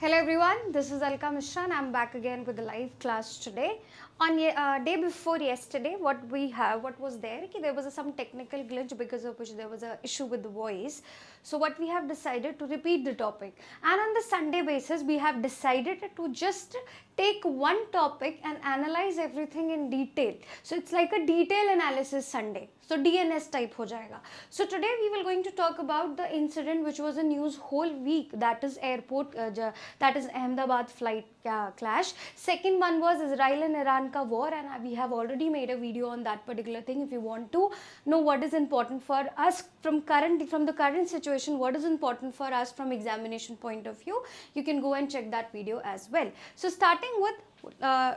Hello everyone, this is Alka and I'm back again with a live class today. On day before yesterday, what was there? There was some technical glitch because of which there was an issue with the voice. So what we have decided to repeat the topic, and on the Sunday basis, we have decided to just take one topic and analyze everything in detail. So it's like a detail analysis Sunday. So DNS type ho jayega. So today we will going to talk about the incident which was in news whole week, that is airport, that is Ahmedabad flight clash. Second one was Israel and Iran ka war, and we have already made a video on that particular thing. If you want to know what is important for us from the current situation, what is important for us from examination point of view, you can go and check that video as well. So starting with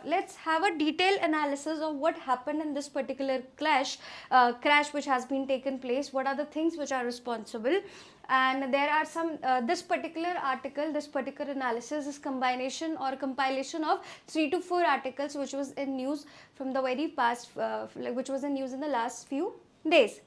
let's have a detailed analysis of what happened in this particular crash which has been taken place. What are the things which are responsible? And there are some this particular article, this particular analysis is combination or compilation of 3 to 4 articles which was in news from the very past, which was in news in the last few days.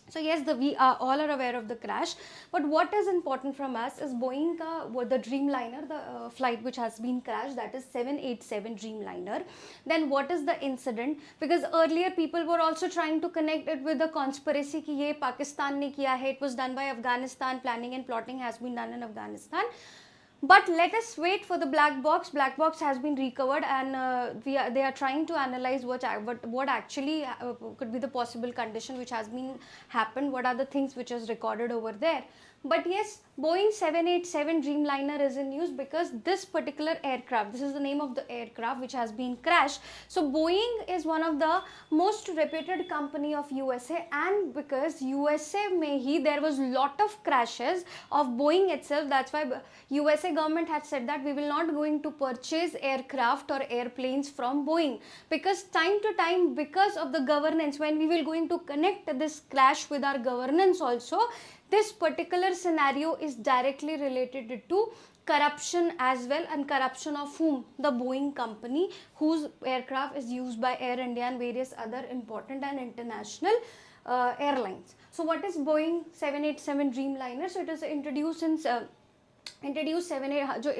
So yes, we are all aware of the crash, but what is important from us is Boeing the Dreamliner, the flight which has been crashed, that is 787 Dreamliner. Then what is the incident? Because earlier people were also trying to connect it with the conspiracy ki ye Pakistan ne kiya hai, it was done by Afghanistan, planning and plotting has been done in Afghanistan. But let us wait for the black box. Black box has been recovered, and they are trying to analyze what actually could be the possible condition which has been happened. What are the things which is recorded over there? But yes, Boeing 787 Dreamliner is in news because this particular aircraft, this is the name of the aircraft which has been crashed. So Boeing is one of the most reputed company of USA, and because USA there was lot of crashes of Boeing itself. That's why USA government had said that we will not going to purchase aircraft or airplanes from Boeing, because time to time, because of the governance, when we will going to connect this crash with our governance also, this particular scenario is directly related to corruption as well, and corruption of whom? The Boeing company, whose aircraft is used by Air India and various other important and international airlines. So what is Boeing 787 Dreamliner? So it is introduced in जो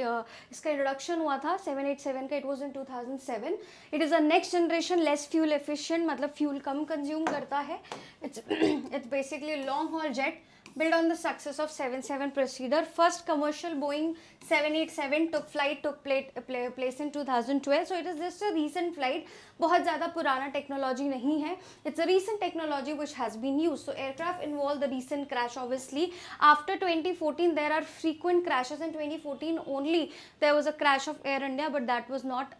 इसका introduction हुआ था 787 का, it was in 2007. It is a next generation less fuel efficient, मतलब fuel कम consume करता है. It's basically long haul jet built on the success of 77 procedure. First commercial Boeing 787 took place in 2012. So it is just a recent flight. बहुत ज़्यादा पुराना technology नहीं है. It's a recent technology which has been used. So aircraft involved the recent crash. Obviously, after 2014 there are frequent crashes. In 2014 only there was a crash of Air India, but that was not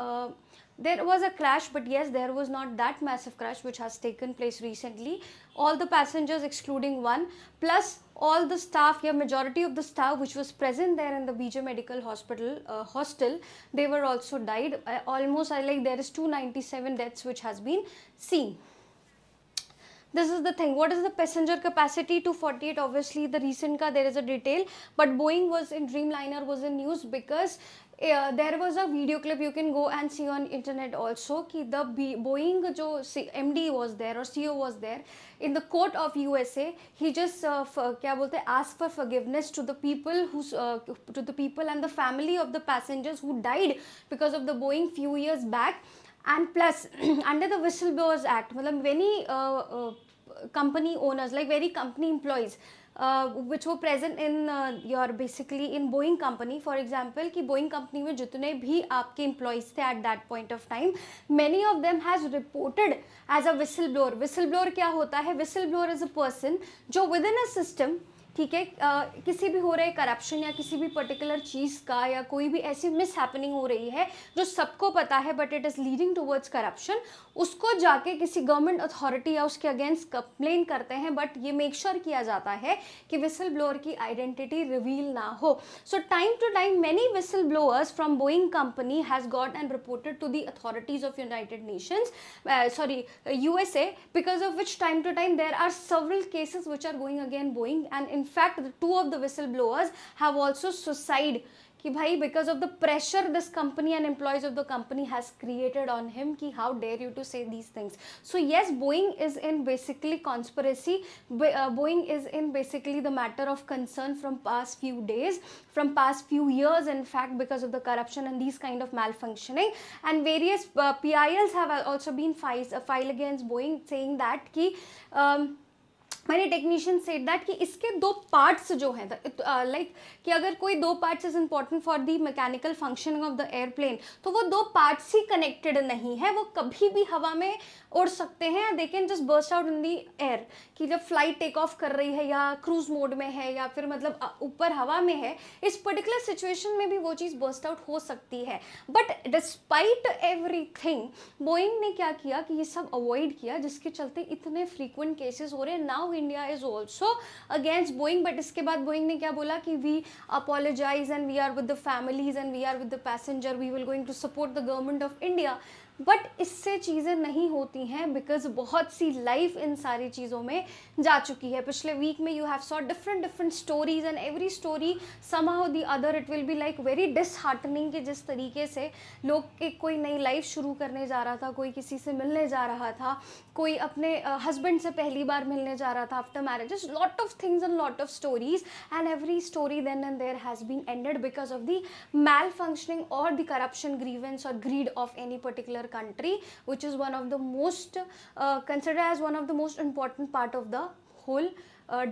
there was a crash, but yes, there was not that massive crash which has taken place recently. All the passengers excluding one, plus all the staff, majority of the staff which was present there in the BJ Medical Hospital hostel, they were also died. Almost like there is 297 deaths which has been seen. This is the thing. What is the passenger capacity? 248. Obviously, the recent ka there is a detail, but Boeing was in Dreamliner was in news because there was a video clip you can go and see on internet also कि the Boeing जो MD was there or CEO was there in the court of USA. He just क्या बोलते हैं, asked for forgiveness to the people to the people and the family of the passengers who died because of the Boeing few years back. And plus under the Whistleblowers Act, मतलब many company owners, like very company employees which were present in your basically in Boeing company. For example कि Boeing company में जितने भी आपके employees थे at that point of time, many of them has reported as a whistleblower. Whistleblower क्या होता है? Whistleblower is a person जो within a system, ठीक है, किसी भी हो रहे करप्शन या किसी भी पर्टिकुलर चीज़ का या कोई भी ऐसी मिस हैपनिंग हो रही है जो सबको पता है but it is leading towards corruption, उसको जाके किसी गवर्नमेंट अथॉरिटी या उसके अगेंस्ट कंप्लेन करते हैं, बट ये मेक श्योर किया जाता है कि विसल ब्लोअर की आइडेंटिटी रिवील ना हो. So time to time many whistle blowers from Boeing company has got and reported to the authorities of United Nations, USA, because of which time to time there are several cases which are going against Boeing, and fact the two of the whistleblowers have also suicide कि भाई because of the pressure this company and employees of the company has created on him कि how dare you to say these things. So yes, Boeing is in basically conspiracy. Boeing is in basically the matter of concern from past few days, from past few years in fact, because of the corruption and these kind of malfunctioning, and various PILs have also been filed against Boeing saying that कि मैंने technician said that कि इसके दो parts जो हैं like कि अगर कोई दो parts is important for the mechanical functioning of the airplane, तो वो दो पार्ट्स ही कनेक्टेड नहीं है, वो कभी भी हवा में उड़ सकते हैं, they can just burst out in the air, कि जब फ्लाइट टेक ऑफ कर रही है या क्रूज मोड में है या फिर मतलब ऊपर हवा में है, इस पर्टिकुलर सिचुएशन में भी वो चीज़ बर्स्ट आउट हो सकती है. बट डिस्पाइट एवरीथिंग बोइंग ने क्या किया कि ये सब अवॉइड किया, जिसके चलते इतने फ्रीक्वेंट केसेस हो रहे हैं. Now India is also against Boeing, but इसके बाद बोइंग ने क्या बोला कि we apologize and we are with the families and we are with the passenger, we will going to support the government of India. But इससे चीज़ें नहीं होती हैं बिकॉज बहुत सी लाइफ इन सारी चीज़ों में जा चुकी है. पिछले वीक में you have saw different stories and every story somehow the other it will be like very disheartening कि जिस तरीके से लोग एक कोई नई लाइफ शुरू करने जा रहा था, कोई किसी से मिलने जा रहा था, कोई अपने हस्बैंड से पहली बार मिलने जा रहा था after marriage, lot of things and lot of stories, and every story then and there has been ended because of the malfunctioning और द करप्शन, ग्रीवेंस और greed of any particular country, which is one of the most considered as one of the most important part of the whole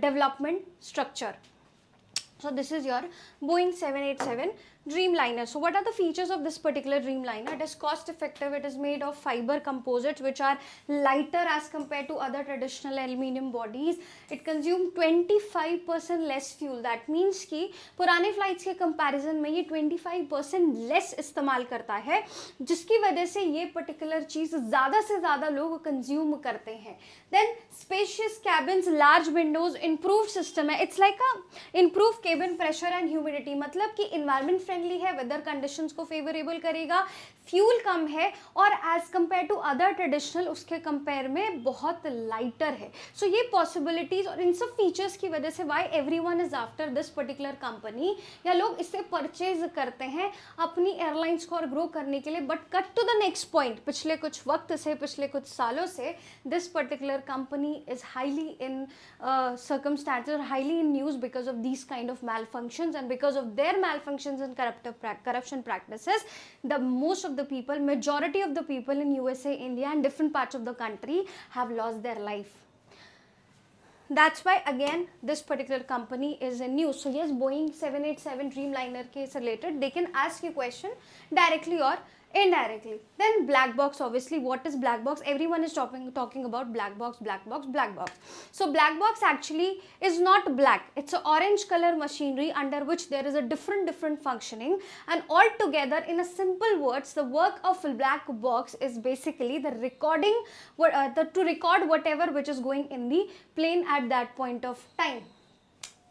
development structure. So this is your Boeing 787 Dreamliner. So what are the features of this particular Dreamliner? It is cost effective. It is made of fiber composites which are lighter as compared to other traditional aluminum bodies. It consumes 25% less fuel. That means कि पुराने flights के comparison में ये 25% less इस्तेमाल करता है, जिसकी वजह से ये पर्टिकुलर चीज़ ज़्यादा से ज़्यादा लोग कंज्यूम करते हैं. Then spacious cabins, large windows, improve system है. It's like a improve cabin pressure and humidity, मतलब कि इन्वायरमेंट फ्रेंडली है, वेदर कंडीशंस को फेवरेबल करेगा, फ्यूल कम है और as compare to other traditional उसके कंपेयर में बहुत लाइटर है. सो ये पॉसिबिलिटीज और इन सब फीचर्स की वजह से why everyone is after this particular company, या लोग इसे परचेज करते हैं अपनी एयरलाइंस को और ग्रो करने के लिए. But cut to the next point, पिछले कुछ वक्त से, पिछले कुछ सालों से this particular company is highly in circumstances or highly in news because of these kind of malfunctions, and because of their malfunctions and corruption practices, the most of the people, majority of the people in USA, India and different parts of the country have lost their life. That's why again this particular company is in news. So yes, Boeing 787 Dreamliner case related, they can ask you question directly or indirectly. Then black box, obviously what is black box? Everyone is talking about black box. So black box actually is not black, it's an orange color machinery under which there is a different functioning, and all together in a simple words the work of a black box is basically the recording, to record whatever which is going in the plane at that point of time.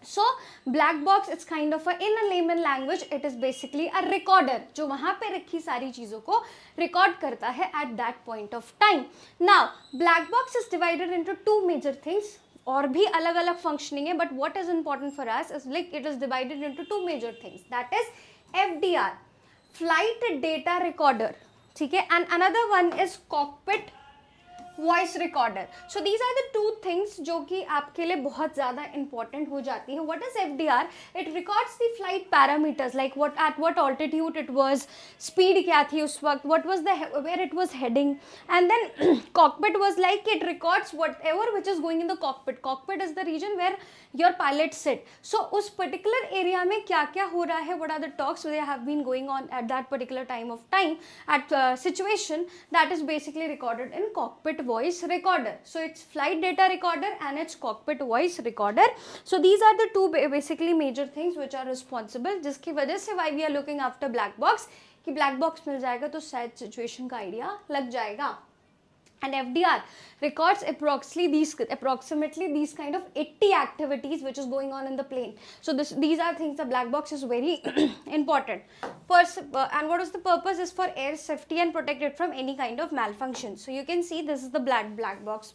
So black box it's kind of a, in a layman language it is basically a recorder जो वहाँ पे रखी सारी चीज़ों को record करता है at that point of time. Now black box is divided into two major things, और भी अलग अलग functioning है, but what is important for us is like it is divided into two major things, that is FDR, flight data recorder, ठीक है, and another one is cockpit voice recorder. So these are the two things जो कि आपके लिए बहुत ज़्यादा important हो जाती हैं. What is FDR? It records the flight parameters like what at what altitude it was, speed क्या थी उस वक्त, what was the where it was heading, and then cockpit was like it records whatever which is going in the cockpit. Cockpit is the region where your pilot sit. So उस particular area में क्या क्या हो रहा है, what are the talks they have been going on at that particular time of time at situation, that is basically recorded in cockpit voice recorder. So it's flight data recorder and it's cockpit voice recorder. So these are the two basically major things which are responsible, जिसकी वजह से why we are looking after black box, कि black box मिल जाएगा तो शायद situation का idea लग जाएगा. And FDR records approximately these kind of 80 activities which is going on in the plane. So these are things, the black box is very important. And what is the purpose is for air safety and protect it from any kind of malfunction. So you can see this is the black box.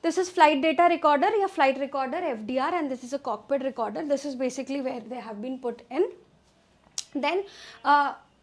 This is flight data recorder या flight recorder FDR, and this is a cockpit recorder. This is basically where they have been put in. Then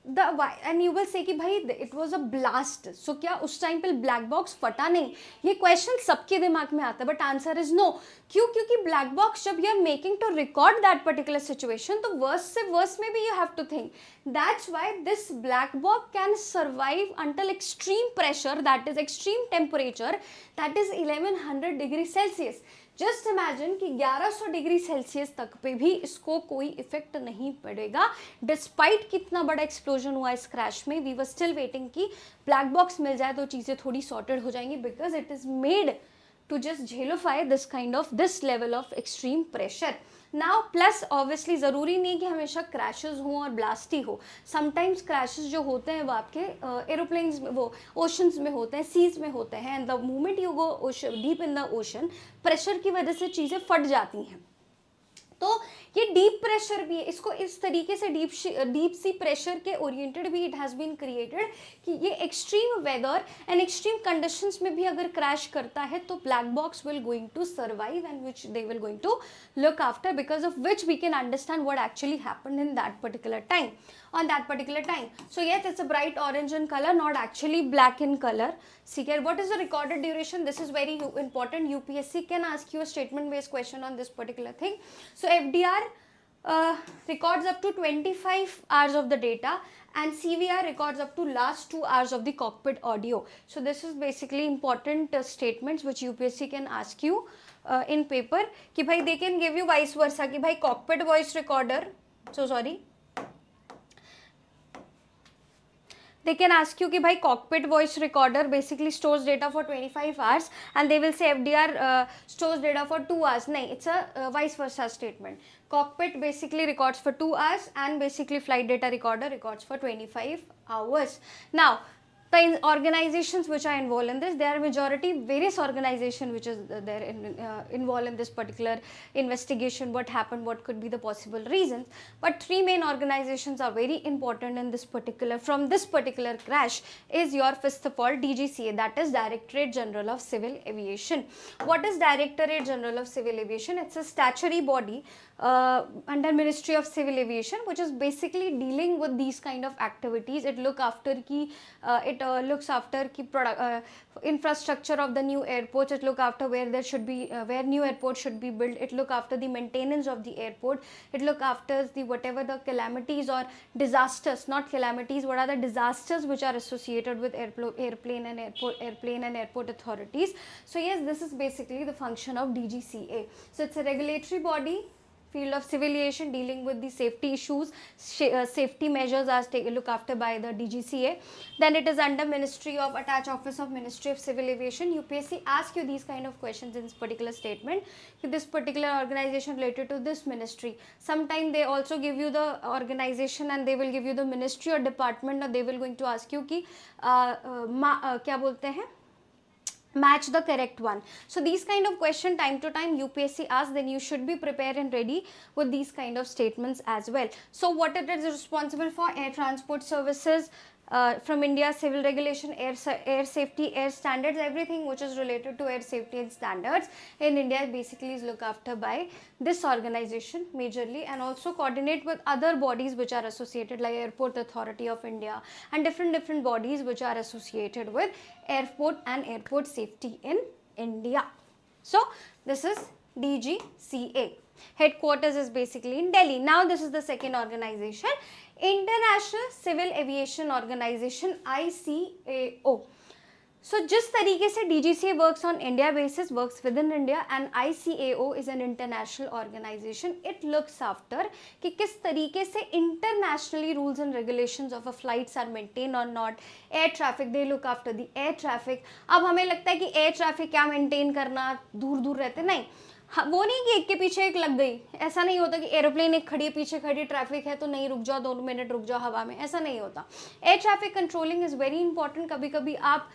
and you will say कि भाई it was a blast. So क्या उस time पे black box फटा नहीं? ये question सबके दिमाग में आता है, बट आंसर इज नो. क्यों? क्योंकि ब्लैक बॉक्स जब you are making to record that particular situation, तो वर्स से वर्स में भी you have to think. That's why this black box can survive until extreme pressure, that is extreme temperature, that is 1100 degree Celsius. Just imagine कि 1100 degree Celsius तक पे भी इसको कोई इफेक्ट नहीं पड़ेगा, डिस्पाइट कितना बड़ा एक्सप्लोजन हुआ इस क्रैश में. वी वर स्टिल वेटिंग कि ब्लैक बॉक्स मिल जाए तो चीज़ें थोड़ी सॉर्टेड हो जाएंगी, because it is made to just झेलोफाई this level of extreme pressure. Now plus obviously ज़रूरी नहीं कि हमेशा crashes हों और blast ही हो. Sometimes crashes जो होते हैं वो आपके aeroplanes में, वो oceans में होते हैं, seas में होते हैं, and the moment you go deep in the ocean, pressure की वजह से चीज़ें फट जाती हैं. तो ये डीप प्रेशर भी है, इसको इस तरीके से डीप सी प्रेशर के ओरिएंटेड भी इट हैज़ बीन क्रिएटेड कि ये extreme weather and extreme conditions में भी अगर क्रैश करता है तो black box will going to survive and which they will going to look after, because of which we can understand what actually happened in that particular time. On that particular time. So yes, it's a bright orange in color, not actually black in color. See here, what is the recorded duration? This is very important. UPSC can ask you a statement based question on this particular thing. So FDR records up to 25 hours of the data, and CVR records up to last 2 hours of the cockpit audio. So this is basically important statements which UPSC can ask you in paper कि भाई they can give you vice versa कि भाई cockpit voice recorder, so sorry, they can ask you कि भाई cockpit voice recorder basically stores data for 25 hours and they will say FDR stores data for 2 hours. नहीं, it's a vice versa statement. Cockpit basically records for 2 hours and basically flight data recorder records for 25 hours. Now the organizations which are involved in this, there are majority various organizations which is there involved in this particular investigation, what happened, what could be the possible reasons, but 3 main organizations are very important in this particular, from this particular crash is your first of all DGCA, that is Directorate General of Civil Aviation. What is Directorate General of Civil Aviation? It's a statutory body under Ministry of Civil Aviation, which is basically dealing with these kind of activities. It looks after infrastructure of the new airports. It look after where there should be where new airports should be built. It look after the maintenance of the airport. It look after the whatever the calamities or disasters, not calamities, what are the disasters which are associated with airplane and airport authorities. So yes, this is basically the function of DGCA. So it's a regulatory body, field of civil aviation, dealing with the safety issues, safety measures are looked after by the DGCA. Then it is under Ministry of Attached Office of Ministry of Civil Aviation. UPSC asks you these kind of questions in this particular statement. This particular organization related to this ministry. Sometimes they also give you the organization and they will give you the ministry or department, or they will going to ask you कि क्या बोलते हैं, match the correct one. So these kind of question time to time UPSC asks, then you should be prepared and ready with these kind of statements as well. So what it is responsible for? Air transport services from India, civil regulation, air safety, air standards, everything which is related to air safety and standards in India basically is looked after by this organization majorly, and also coordinate with other bodies which are associated like Airport Authority of India and different bodies which are associated with airport and airport safety in India. So this is DGCA. Headquarters is basically in Delhi. Now this is the second organization, International Civil Aviation Organization, ICAO. So जिस तरीके से DGCA works on India basis, works within India, and ICAO is an international organization. It looks after कि किस तरीके से internationally rules and regulations of a flights are maintained or not. Air traffic, they look after the air traffic. अब हमें लगता है कि air traffic क्या maintain करना, दूर दूर रहते, नहीं, वो नहीं कि एक के पीछे एक लग गई. ऐसा नहीं होता कि एरोप्लेन एक खड़ी है, पीछे खड़ी ट्रैफिक है तो नहीं, रुक जाओ 2 मिनट रुक जाओ हवा में, ऐसा नहीं होता. Air traffic controlling is very important. कभी कभी आप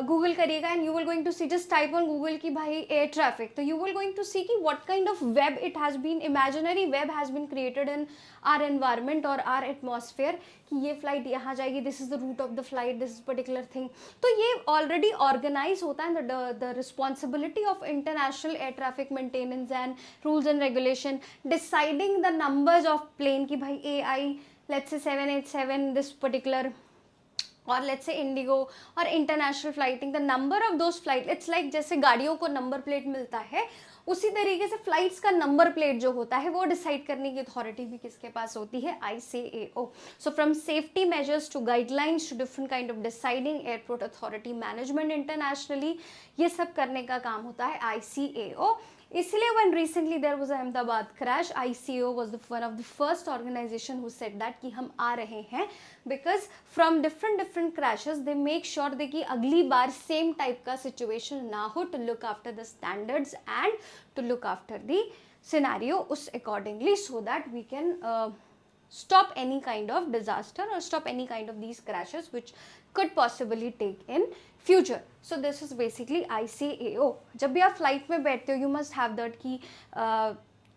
गूगल करिएगा and you will going to see, just type on Google कि भाई एयर ट्रैफिक, तो you will going to see कि what kind of web it has been, imaginary web has been created in our environment और our atmosphere, कि ये flight यहाँ जाएगी, this is the route of the flight, this is particular thing. तो ये already organise होता है. The responsibility of international air traffic maintenance and rules and regulation, deciding the numbers of plane कि भाई AI let's say 787 this particular, or let's say Indigo or international flighting, the number of those flight, it's like जैसे गाड़ियों को number plate मिलता है उसी तरीके से फ्लाइट्स का नंबर प्लेट जो होता है वो डिसाइड करने की अथॉरिटी भी किसके पास होती है, ICAO. So from safety measures to guidelines to different kind of deciding airport authority management internationally, ये सब करने का काम होता है ICAO. इसलिए when recently there was a Ahmedabad crash, ICAO was one of the first organization who said that कि हम आ रहे हैं, because from different crashes they make sure that कि अगली बार same type का situation ना हो, to look after the standards and to look after the scenario us accordingly, so that we can stop any kind of disaster or stop any kind of these crashes which could possibly take in future. So this is basically ICAO. जब भी आप flight में बैठते हो, you must have that कि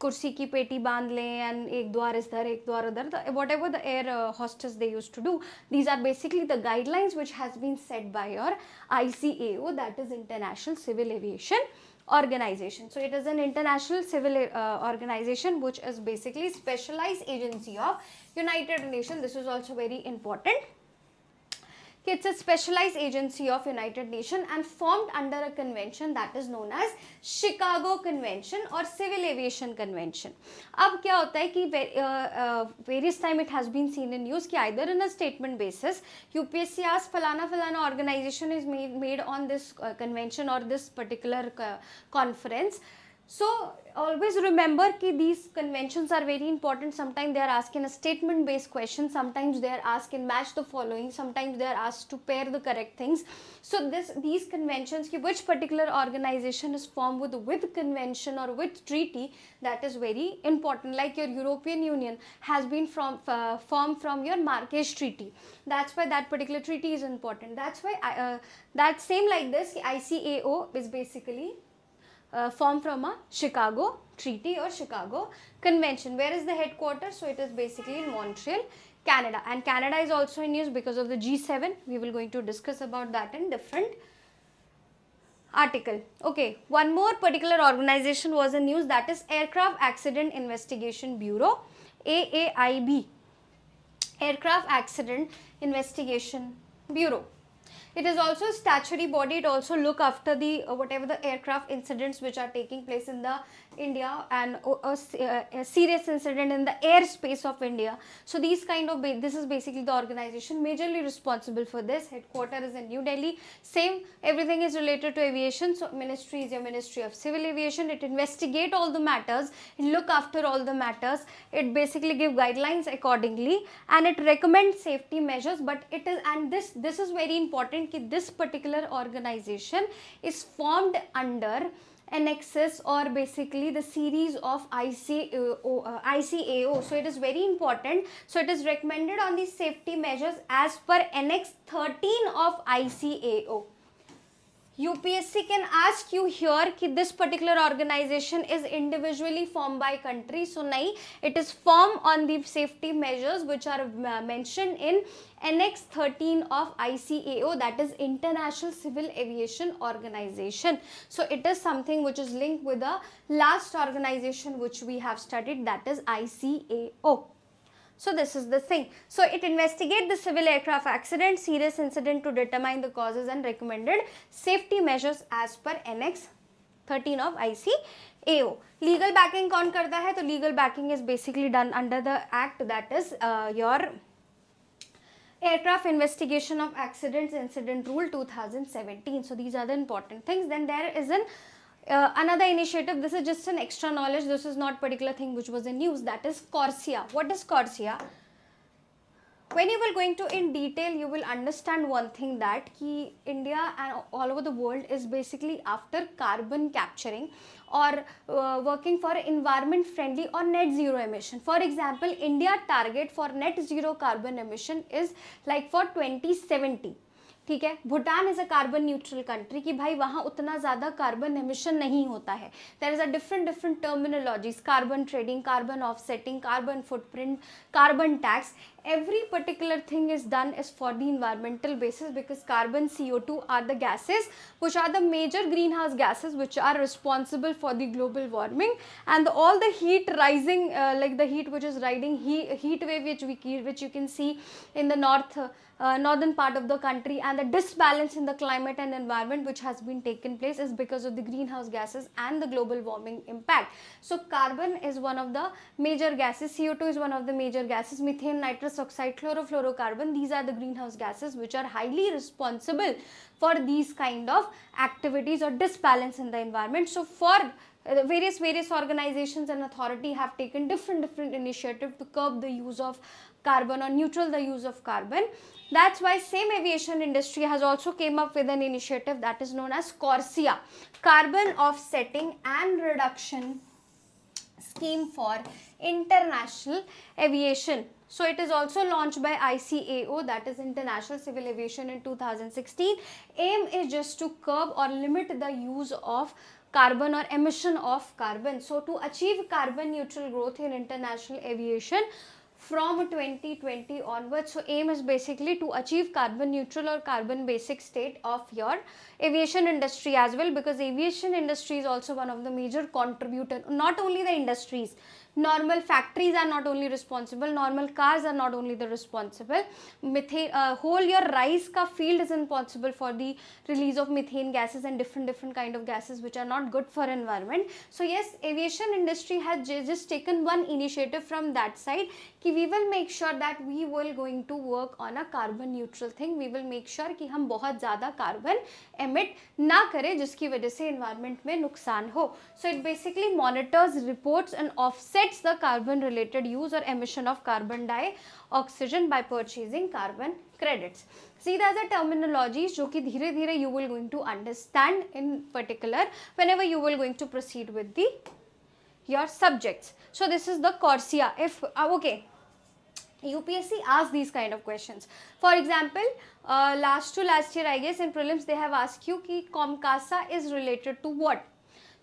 कुर्सी की पेटी बांध लें एंड एक द्वार इधर एक द्वार उधर, whatever the air hostess they use to do, these are basically the guidelines which has been set by your ICAO, that is International Civil Aviation Organization. So it is an international civil organization which is basically specialized agency of United Nations. This is also very important. It's a specialized agency of United Nations and formed under a convention that is known as Chicago Convention or Civil Aviation Convention. अब क्या होता है कि various time it has been seen in news कि either in a statement basis UPSC asks फलाना organization is made on this convention or this particular conference. So always remember कि these conventions are very important. Sometimes they are asked in a statement based question, sometimes they are asked in match the following, sometimes they are asked to pair the correct things. So these conventions ki which particular organization is formed with convention or with treaty, that is very important. Like your European Union has been formed from your Marrakesh Treaty, that's why that particular treaty is important. That's why that same like this ICAO is basically formed from a Chicago Treaty or Chicago Convention. Where is the headquarters? So it is basically in Montreal, Canada, and Canada is also in news because of the G7. We will going to discuss about that in different article. Okay, one more particular organization was in news, that is Aircraft Accident Investigation Bureau, AAIB, Aircraft Accident Investigation Bureau. It is also a statutory body. It also look after the whatever the aircraft incidents which are taking place in the India and a serious incident in the airspace of India. So these kind of this is basically the organization majorly responsible for this. Headquarters is in New Delhi. Same, everything is related to aviation. So ministry is your Ministry of Civil Aviation. It investigate all the matters, it look after all the matters. It basically give guidelines accordingly and it recommends safety measures. But it is, and this is very important, कि this particular organization is formed under annexes or basically the series of ICAO. So it is very important. So it is recommended on the safety measures as per Annex 13 of ICAO. UPSC can ask you here कि this particular organization is individually formed by country. So nahi, it is formed on the safety measures which are mentioned in Annex 13 of ICAO, that is International Civil Aviation Organization. So it is something which is linked with the last organization which we have studied, that is ICAO. So this is the thing. So it investigates the civil aircraft accident, serious incident to determine the causes and recommended safety measures as per Annex 13 of ICAO. Legal backing कौन करता है? तो legal backing is basically done under the act, that is your Aircraft Investigation of Accidents Incident Rule 2017. So these are the important things. Then there is another initiative. This is just an extra knowledge, this is not particular thing which was in news, that is CORSIA. What is CORSIA? When you will going to in detail, you will understand one thing, that ki India and all over the world is basically after carbon capturing or working for environment friendly or net zero emission. For example, India target for net zero carbon emission is like for 2070. ठीक है. Bhutan is a carbon neutral country कि भाई वहाँ उतना ज़्यादा carbon emission नहीं होता है. There is a different terminologies, carbon trading, carbon offsetting, carbon footprint, carbon tax. Every particular thing is done is for the environmental basis, because carbon, CO2 are the gases which are the major greenhouse gases which are responsible for the global warming, and all the heat rising, like the heat which is riding, heat wave which you can see in the northern part of the country, and the disbalance in the climate and environment which has been taken place is because of the greenhouse gases and the global warming impact. So carbon is one of the major gases, CO2 is one of the major gases, methane, nitrous oxide, chlorofluorocarbon, these are the greenhouse gases which are highly responsible for these kind of activities or disbalance in the environment. So for various organizations and authority have taken different initiative to curb the use of carbon or neutral the use of carbon. That's why same aviation industry has also came up with an initiative that is known as CORSIA, Carbon Offsetting and Reduction Scheme for International Aviation. So it is also launched by ICAO, that is International Civil Aviation, in 2016. Aim is just to curb or limit the use of carbon or emission of carbon. So to achieve carbon neutral growth in international aviation from 2020 onwards. So aim is basically to achieve carbon neutral or carbon basic state of your aviation industry as well, because aviation industry is also one of the major contributor. Not only the industries, normal factories are not only responsible, normal cars are not only the responsible. Methane, whole your rice ka field is responsible for the release of methane gases and different kind of gases which are not good for environment. So yes, aviation industry has just taken one initiative from that side कि we will make sure that we will going to work on a carbon neutral thing. We will make sure कि हम बहुत ज़्यादा carbon emit ना करें जिसकी वजह से environment में नुकसान हो. So it basically monitors, reports and offsets the carbon related use or emission of carbon dioxide by purchasing carbon credits. See, there's a terminologies जो कि धीरे धीरे you will going to understand in particular whenever you will going to proceed with the your subjects. So this is the CORSIA. If okay, UPSC asks these kind of questions. For example, last year I guess in prelims they have asked you कि COMCASA is related to what.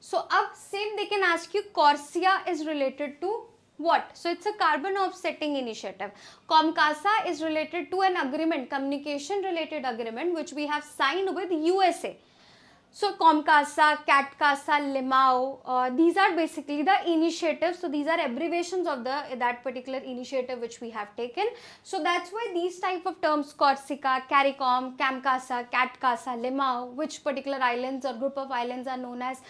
So अब same they can ask you CORSIA is related to what. So it's a carbon offsetting initiative. COMCASA is related to an agreement, communication related agreement which we have signed with USA. So COMCASA, CATCASA, LIMAO, these are basically the initiatives. So these are abbreviations of that particular initiative which we have taken. So that's why these type of terms, Corsica, CARICOM, CAMCASA, CATCASA, LIMAO, which particular islands or group of islands are known as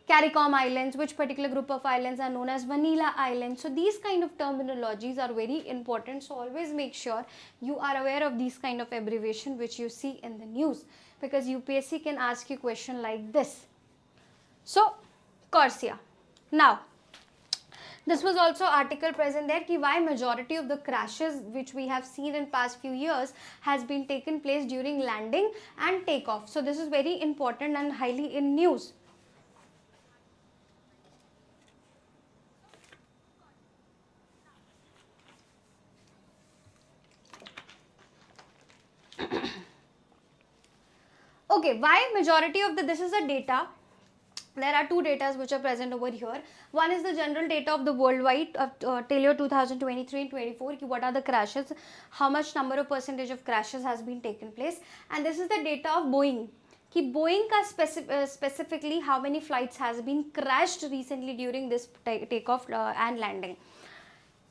CARICOM Islands, which particular group of islands are known as Vanilla Islands. So these kind of terminologies are very important. So always make sure you are aware of these kind of abbreviation which you see in the news, because UPSC can ask you question like this. So CORSIA. Now this was also article present there कि why majority of the crashes which we have seen in past few years has been taken place during landing and takeoff. So this is very important and highly in news. Okay, why majority of this is a data. There are two data which are present over here. One is the general data of the worldwide till year 2023 and 24, what are the crashes, how much number of percentage of crashes has been taken place, and this is the data of Boeing. कि Boeing का specifically how many flights has been crashed recently during this takeoff and landing.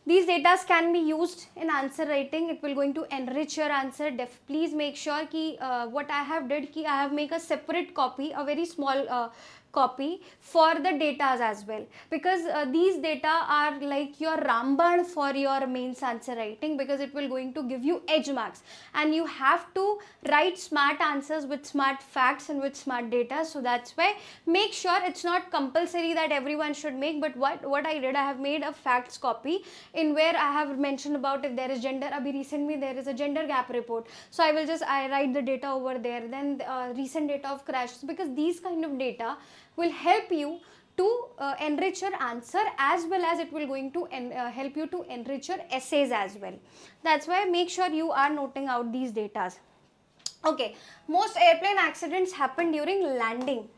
These data can be used in answer writing. It will going to enrich your answer. Please make sure कि what I have did कि I have make a separate copy, a very small copy for the data as well, because these data are like your ramban for your mains answer writing, because it will going to give you edge marks and you have to write smart answers with smart facts and with smart data. So that's why make sure it's not compulsory that everyone should make, but what I did, I have made a facts copy in where I have mentioned about if there is gender. Abhi recently there is a gender gap report, so I write the data over there, then recent data of crashes, because these kind of data will help you to enrich your answer, as well as it will going to help you to enrich your essays as well. That's why make sure you are noting out these data. Okay, most airplane accidents happen during landing.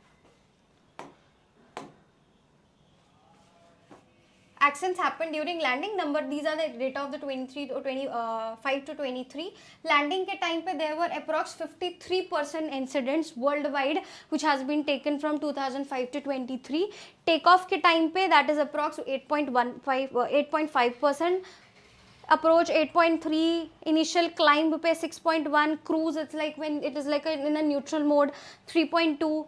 Accidents happen during landing. Number, these are the data of the 23 to 25 to 23. Landing के time पे there were approx 53% incidents worldwide which has been taken from 2005 to 23. Takeoff के time पे that is approx 8.5%. Approach 8.3, initial climb पे 6.1, cruise it's like when it is like in a neutral mode 3.2,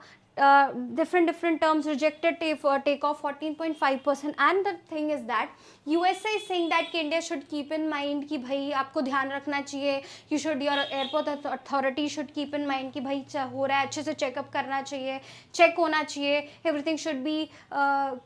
different terms, rejected takeoff 14.5%. and the thing is that USA is saying that कि India should keep in mind कि भाई आपको ध्यान रखना चाहिए, you should, your airport authority should keep in mind कि भाई हो रहा है अच्छे से चेकअप करना चाहिए, चेक होना चाहिए, everything should be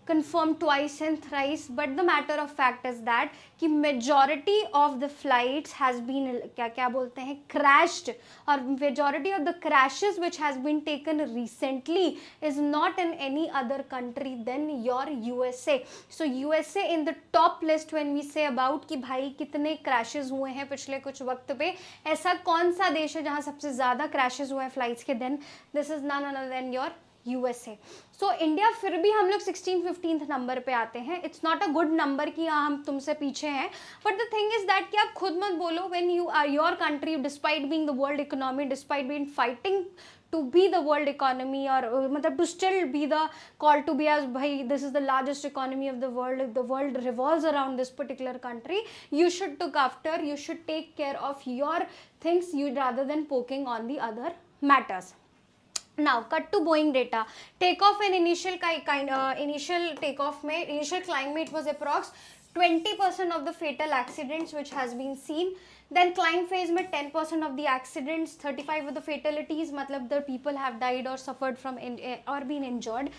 confirmed twice and thrice. But the matter of fact is that कि majority of the flights has been क्या बोलते हैं crashed, और majority of the crashes which has been taken recently is not in any other country than your USA. So USA in the top list when we say about कि भाई कितने crashes हुए हैं पिछले कुछ वक्त पे, ऐसा कौन सा देश है जहाँ सबसे ज़्यादा crashes हुए हैं flights के, then this is none other than your USA. So India फिर भी हम लोग 16-15 नंबर पे आते हैं. It's not a good number कि हाँ हम तुमसे पीछे हैं, but the thing is that कि आप खुद मत बोलो when you are your country, despite being the world economy, despite being fighting to be the world economy, or मतलब to still be the call to be as bhai this is the largest economy of the world revolves around this particular country, you should look after, you should take care of your things, you rather than poking on the other matters. Now cut to Boeing data. Takeoff and initial takeoff में initial climb में it was approx 20% of the fatal accidents which has been seen. Then climb phase में 10% of the accidents, 35 of the fatalities, मतलब the people have died or suffered from or been injured.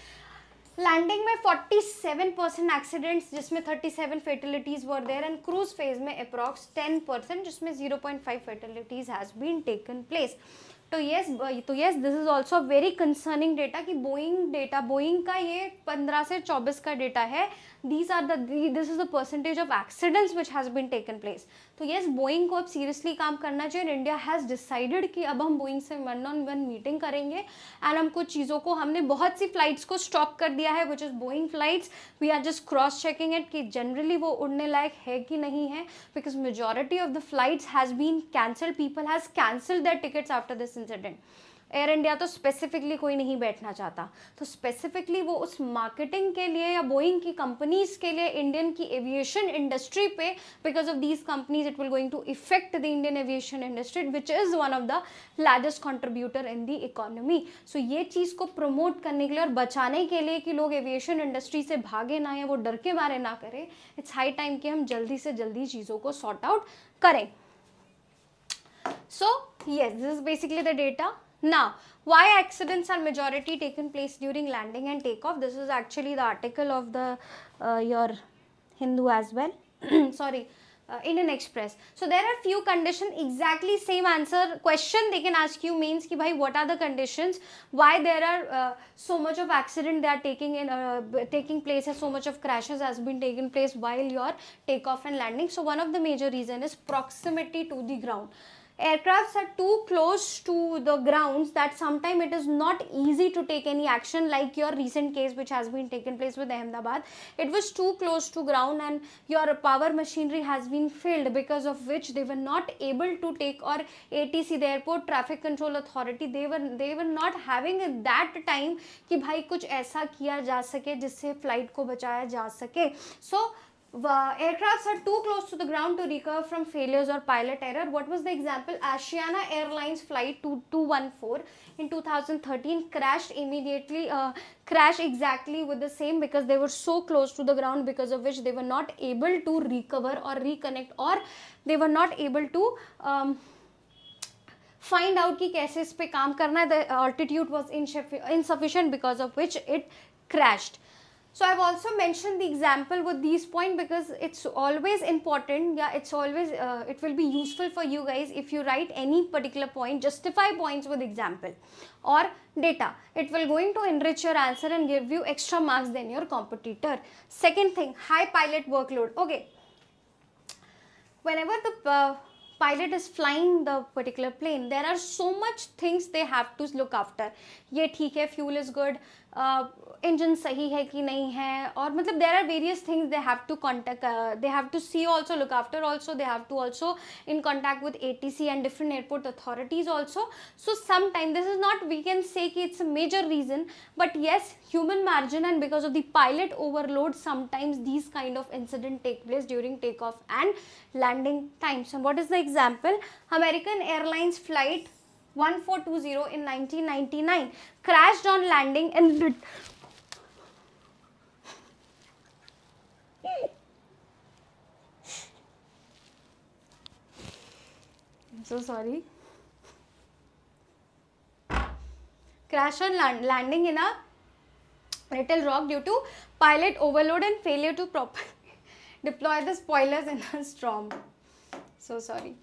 Landing में 47% accidents जिसमें 37 fatalities were there, and cruise phase में approx 10% जिसमें 0.5 fatalities has been taken place. तो yes, this is also very concerning data कि Boeing का ये 15 से 24 का डेटा है. This is the percentage of accidents which has been taken place. तो yes, बोइंग को अब सीरियसली काम करना चाहिए. इंडिया हैज़ डिसाइडेड कि अब हम बोइंग से 1-on-1 मीटिंग करेंगे, एंड हम कुछ चीज़ों को, हमने बहुत सी फ्लाइट्स को स्टॉप कर दिया है which is Boeing flights. We are just cross checking it कि जनरली वो उड़ने लायक है कि नहीं है, because majority of the flights has been cancelled. People has cancelled their tickets after this incident. Air India तो स्पेसिफिकली कोई नहीं बैठना चाहता, तो स्पेसिफिकली वो उस मार्केटिंग के लिए या बोइंग की कंपनीज के लिए इंडियन की एविएशन इंडस्ट्री पे, because of these companies it will going to affect the Indian aviation industry which is one of the largest contributor in the economy. So ये चीज़ को प्रमोट करने के लिए और बचाने के लिए कि लोग एविएशन इंडस्ट्री से भागे ना या वो डर के मारे ना करें, इट्स हाई टाइम कि हम जल्दी से जल्दी चीज़ों को सॉर्ट आउट करें. सो yes, this is basically the data. Now, why accidents are majority taken place during landing and takeoff? This is actually the article of the your Hindu as well. Sorry, Indian Express. So there are few conditions, exactly same answer question they can ask you, means ki bhai what are the conditions why there are so much of accident they are taking place, and so much of crashes has been taken place while your takeoff and landing. So one of the major reason is proximity to the ground. Aircrafts are too close to the grounds that sometimes it is not easy to take any action, like your recent case which has been taken place with Ahmedabad. It was too close to ground and your power machinery has been failed, because of which they were not able to take, or ATC, the Airport Traffic Control Authority, they were not having at that time कि भाई कुछ ऐसा किया जा सके जिससे flight को बचाया जा सके. So aircrafts are too close to the ground to recover from failures or pilot error. What was the example? Asiana Airlines flight 214 in 2013 crashed exactly with the same, because they were so close to the ground, because of which they were not able to recover or reconnect, or they were not able to find out कि कैसे इस पे काम करना है. The altitude was insufficient, because of which it crashed. So I've also mentioned the example with these points because it's always important. Yeah, it's always it will be useful for you guys if you write any particular point, justify points with example or data. It will going to enrich your answer and give you extra marks than your competitor. Second thing, high pilot workload. Okay, whenever the pilot is flying the particular plane, there are so much things they have to look after. ये ठीक है, fuel is good, engine सही है कि नहीं है, और मतलब there are various things they have to contact, they have to see also, look after also, they have to also in contact with ATC and different airport authorities also. So sometimes this is not, we can say कि it's a major reason, but yes, human margin, and because of the pilot overload, sometimes these kind of incident take place during takeoff and landing times. And what is the example? American Airlines flight 1420 in 1999 crashed on landing in so sorry. Crash on landing in a little rock due to pilot overload and failure to properly deploy the spoilers in a storm. So sorry.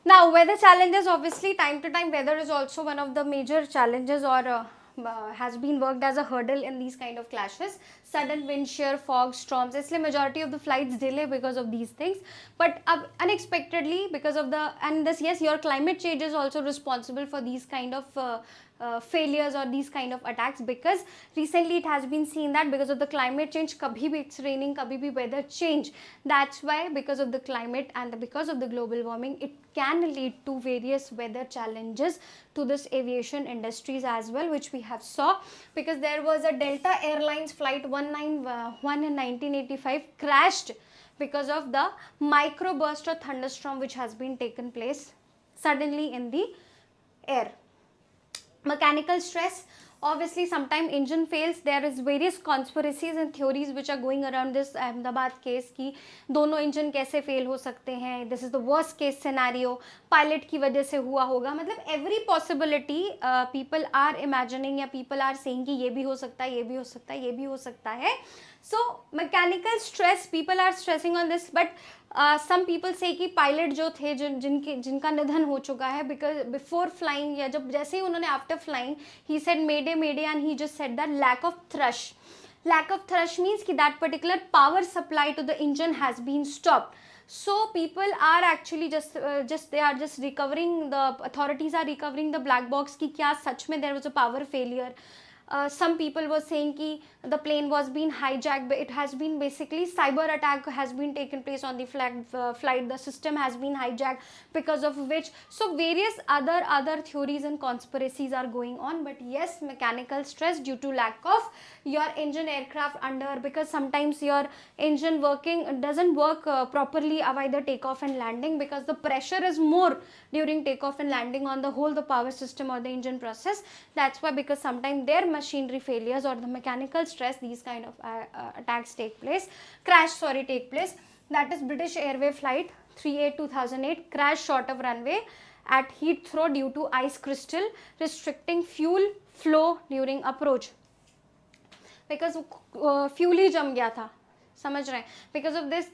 Now, weather challenges, obviously time to time weather is also one of the major challenges, or has been worked as a hurdle in these kind of clashes. Sudden wind shear, fog, storms, इसलिए majority of the flights delay because of these things. But unexpectedly, because of the, and this, yes, your climate change is also responsible for these kind of failures or these kind of attacks, because recently it has been seen that because of the climate change, kabhi bhi it's raining, kabhi bhi weather change. That's why, because of the climate and because of the global warming, it can lead to various weather challenges to this aviation industries as well, which we have saw, because there was a Delta Airlines flight 191 in 1985 crashed because of the microburst or thunderstorm which has been taken place suddenly in the air. Mechanical stress, obviously sometime engine fails, there is various conspiracies and theories which are going around this Ahmedabad case कि दोनों engine कैसे fail हो सकते हैं, this is the worst case scenario, pilot की वजह से हुआ होगा, मतलब every possibility people are imagining या people are saying कि ये भी हो सकता है, ये भी हो सकता है, ये भी हो सकता है. So mechanical stress, people are stressing on this, but some people say कि पायलट जो थे जिनका निधन हो चुका है, because before flying या जब जैसे ही उन्होंने after flying he said mayday mayday, and he just said that lack of thrust means कि that particular power supply to the engine has been stopped. So people are actually just they are just recovering, the authorities are recovering the black box कि क्या सच में there was a power failure. Some people were saying कि the plane was being hijacked, but it has been basically cyber attack has been taken place on the flight, the system has been hijacked, because of which, so various other theories and conspiracies are going on. But yes, mechanical stress due to lack of your engine aircraft under, because sometimes your engine doesn't work properly while the takeoff and landing, because the pressure is more during takeoff and landing on the whole the power system or the engine process. That's why, because sometimes their machinery failures or the mechanical stress, these kind of attacks take place, take place. That is British Airways flight 38 2008 crash short of runway at Heathrow due to ice crystal restricting fuel flow during approach, because fuel ही जम गया था, समझ रहे हैं. Because of this,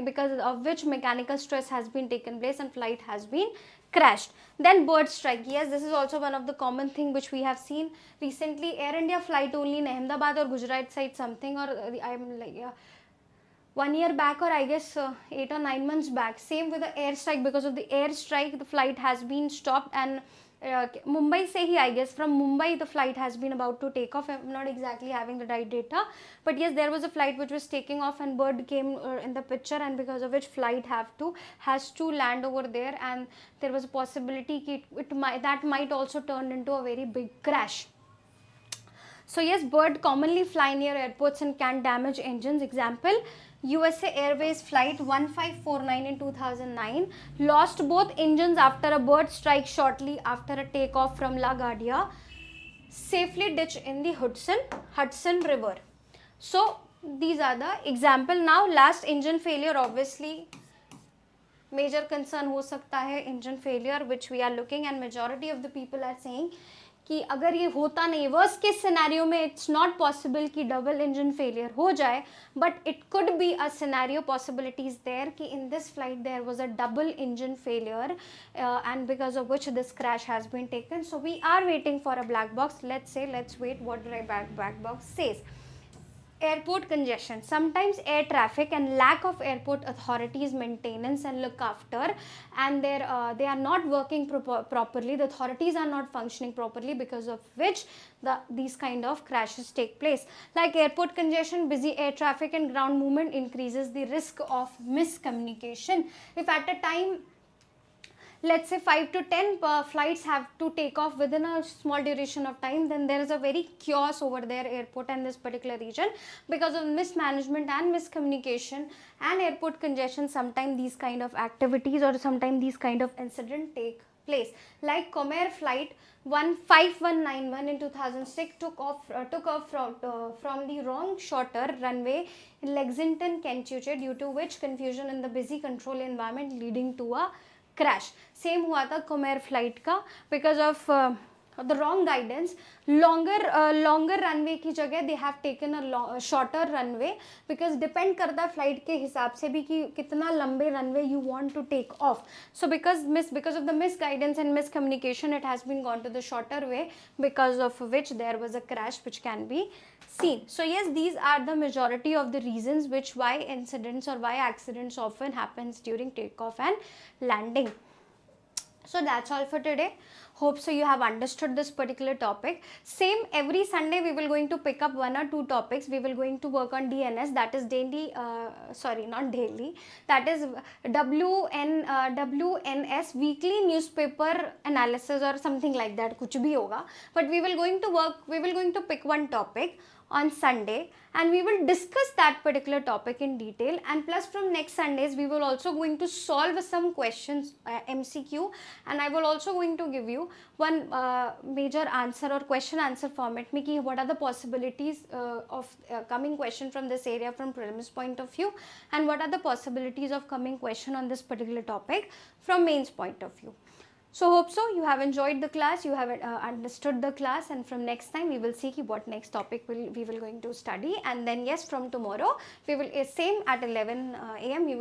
because of which mechanical stress has been taken place and flight has been crashed. Then bird strike, yes, this is also one of the common thing which we have seen recently. Air India flight only in Ahmedabad or Gujarat side something, or I'm like 1 year back, or I guess 8 or 9 months back, same with the air strike. Because of the air strike, the flight has been stopped, and Mumbai se hi, I guess from Mumbai the flight has been about to take off. I'm not exactly having the right data, but yes, there was a flight which was taking off and bird came in the picture, and because of which flight has to land over there, and there was a possibility that might also turn into a very big crash. So yes, bird commonly fly near airports and can damage engines. Example, USA Airways flight 1549 in 2009 lost both engines after a bird strike shortly after a takeoff from LaGuardia, safely ditched in the Hudson River. So these are the example. Now last, engine failure, obviously major concern हो सकता है engine failure, which we are looking, and majority of the people are saying कि अगर ये होता नहीं, worst case scenario में it's not possible कि डबल इंजन फेलियर हो जाए, but it could be a scenario possibilities there कि in this flight there was a double engine failure and because of which this crash has been taken. So we are waiting for a black box. Let's wait what black box says. airport congestion, sometimes air traffic and lack of airport authorities maintenance and look after, and they are not working properly, the authorities are not functioning properly, because of which these kind of crashes take place. Like airport congestion, busy air traffic and ground movement increases the risk of miscommunication. If at a time, let's say 5 to 10 flights have to take off within a small duration of time, then there is a very chaos over their airport and this particular region because of mismanagement and miscommunication and airport congestion. Sometimes these kind of activities or sometimes these kind of incident take place. Like Comair flight 5191 in 2006 took off from the wrong shorter runway in Lexington, Kentucky, due to which confusion in the busy control environment leading to a crash. Same हुआ था कोमेर flight का because of the wrong guidance. Longer runway की जगह they have taken a shorter runway, because depend करता है flight के हिसाब से भी कि कितना लंबे runway you want to take off. So because of the misguidance and miscommunication it has been gone to the shorter way, because of which there was a crash which can be seen. So yes, these are the majority of the reasons which why incidents or why accidents often happens during takeoff and landing. So that's all for today. Hope so you have understood this particular topic. Same every Sunday we will going to pick up 1 or 2 topics. We will going to work on DNS, that is daily not daily, that is WNS weekly newspaper analysis or something like that, kuch bhi hoga. But we will going to pick one topic on Sunday and we will discuss that particular topic in detail, and plus from next Sundays we will also going to solve some questions, MCQ, and I will also going to give you one major answer or question answer format में कि what are the possibilities of coming question from this area from prelims point of view, and what are the possibilities of coming question on this particular topic from mains point of view. So hope so you have enjoyed the class, you have understood the class, and from next time we will see what next topic we will going to study, and then yes, from tomorrow we will same at 11 a.m. we will